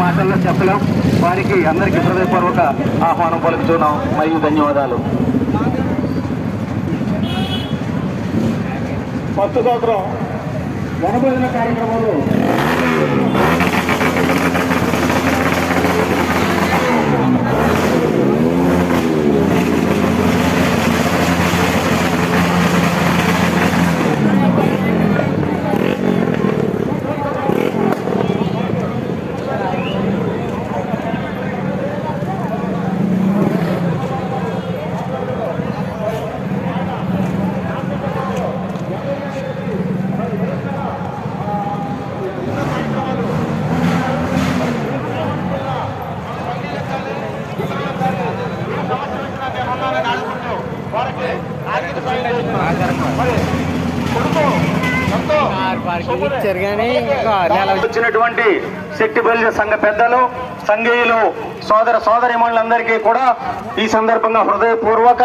మాటల్లో చెప్పలేం. వారికి అందరికీ హృదయపూర్వక ఆహ్వానం పలుకుతున్నాం మరియు ధన్యవాదాలు. కొత్త సంవత్సరం వనభోజన కార్యక్రమాలు వచ్చినటువంటి శెట్టిబల్య సంఘ పెద్దలు, సంఘీయులు, సోదర సోదరిమణులందరికీ కూడా ఈ సందర్భంగా హృదయపూర్వక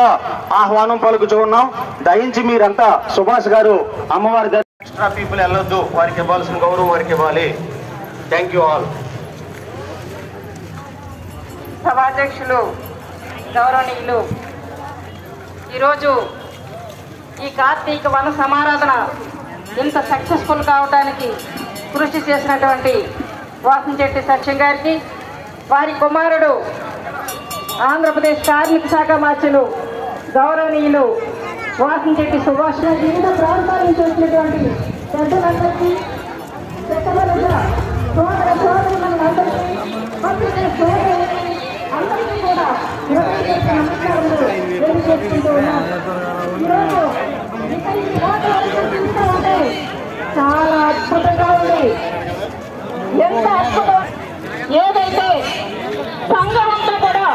ఆహ్వానం పలుకుతూ ఉన్నాం. దయించి మీరంతా సుభాష్ గారు అమ్మవారి ఎక్స్ట్రా పీపుల్ వెళ్ళొద్దు, వారికి ఇవ్వాల్సిన గౌరవం వారికి ఇవ్వాలి. Thank you all. సభాధ్యక్షులు గౌరవనీయులు, ఈరోజు ఈ కార్తీక వన సమారాధన ఇంత సక్సెస్ఫుల్ కావడానికి కృషి చేసినటువంటి వాసంశెట్టి సత్యం గారికి, వారి కుమారుడు ఆంధ్రప్రదేశ్ కార్మిక శాఖ మార్చులు గౌరవనీయులు వాసంశెట్టి సుభాష్, వివిధ ప్రాంతాల నుంచి వచ్చినటువంటి పెద్దలందరికీ, అందరికీ కూడా నమస్కారాలు తెలియజేసుకుంటూ ఉన్నాం. ఈరోజు చాలా అద్భుతంగా ఉంది. ఎంత అద్భుతం! ఏదైతే సంఘం అంతా కూడా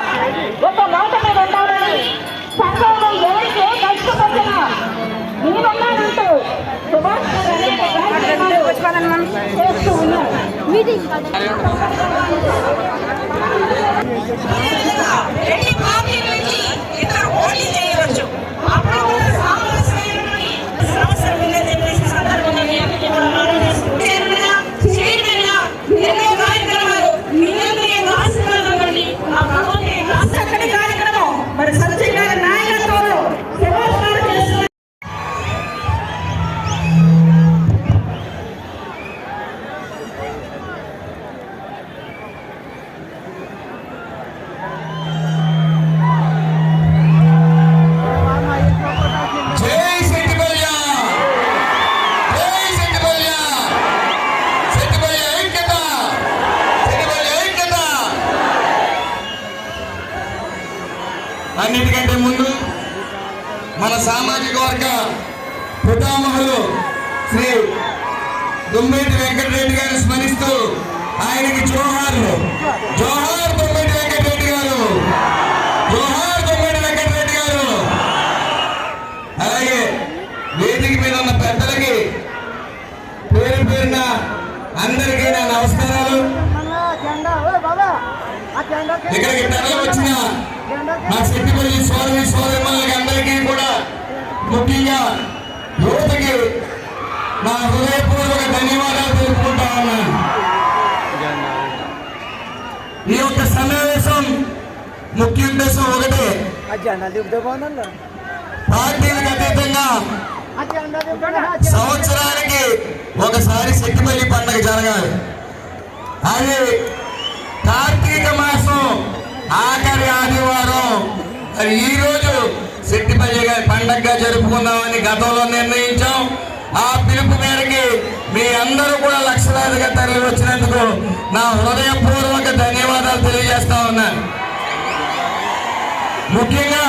ఒక మాట మీద ఉండాలని, సంఘంలో ఎవరికి ఏ కష్టం వచ్చినా నేనున్నానంటూ సుభాష్ గారు అనేక కార్యక్రమాలు చేస్తూ ఉన్నారు. అన్నిటికంటే ముందు మన సామాజిక వర్గ పితామహులు శ్రీ దుమ్మేటి వెంకటరెడ్డి గారిని స్మరిస్తూ ఆయనకి జోహార్లు. జోహార్ దుమ్మేటి వెంకటరెడ్డి గారు, జోహార్ దుమ్మేటి వెంకటరెడ్డి గారు. అలాగే వేదిక మీద ఉన్న పెద్దలకి పేరు పేరున అందరికీ నా నమస్కారాలు. ఇక్కడికి తరలి వచ్చిన నా శెట్టిబల్లి సోదరి సోదరిమణులకి అందరికీ కూడా, ముఖ్యంగా యువతకి నా హృదయపూర్వక ధన్యవాదాలు తెలుపుకుంటా ఉన్నాను. ఈ యొక్క సమావేశం ముఖ్య ఉద్దేశం ఒకటే, పార్టీలకు అతీతంగా సంవత్సరానికి ఒకసారి శెట్టిబల్లి పండుగ జరగాలి. అది కార్తీక మాసం ఆఖరి ఆదివారం. మరి ఈరోజు శెట్టిబల్లి గారి పండగగా జరుపుకుందామని గతంలో నిర్ణయించాం. ఆ పిలుపు మేరకి మీ అందరూ కూడా లక్షలాదిగా తరలి వచ్చినందుకు నా హృదయపూర్వక ధన్యవాదాలు తెలియజేస్తా ఉన్నాను. ముఖ్యంగా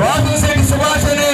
వాసంశెట్టి సుభాష్ అనే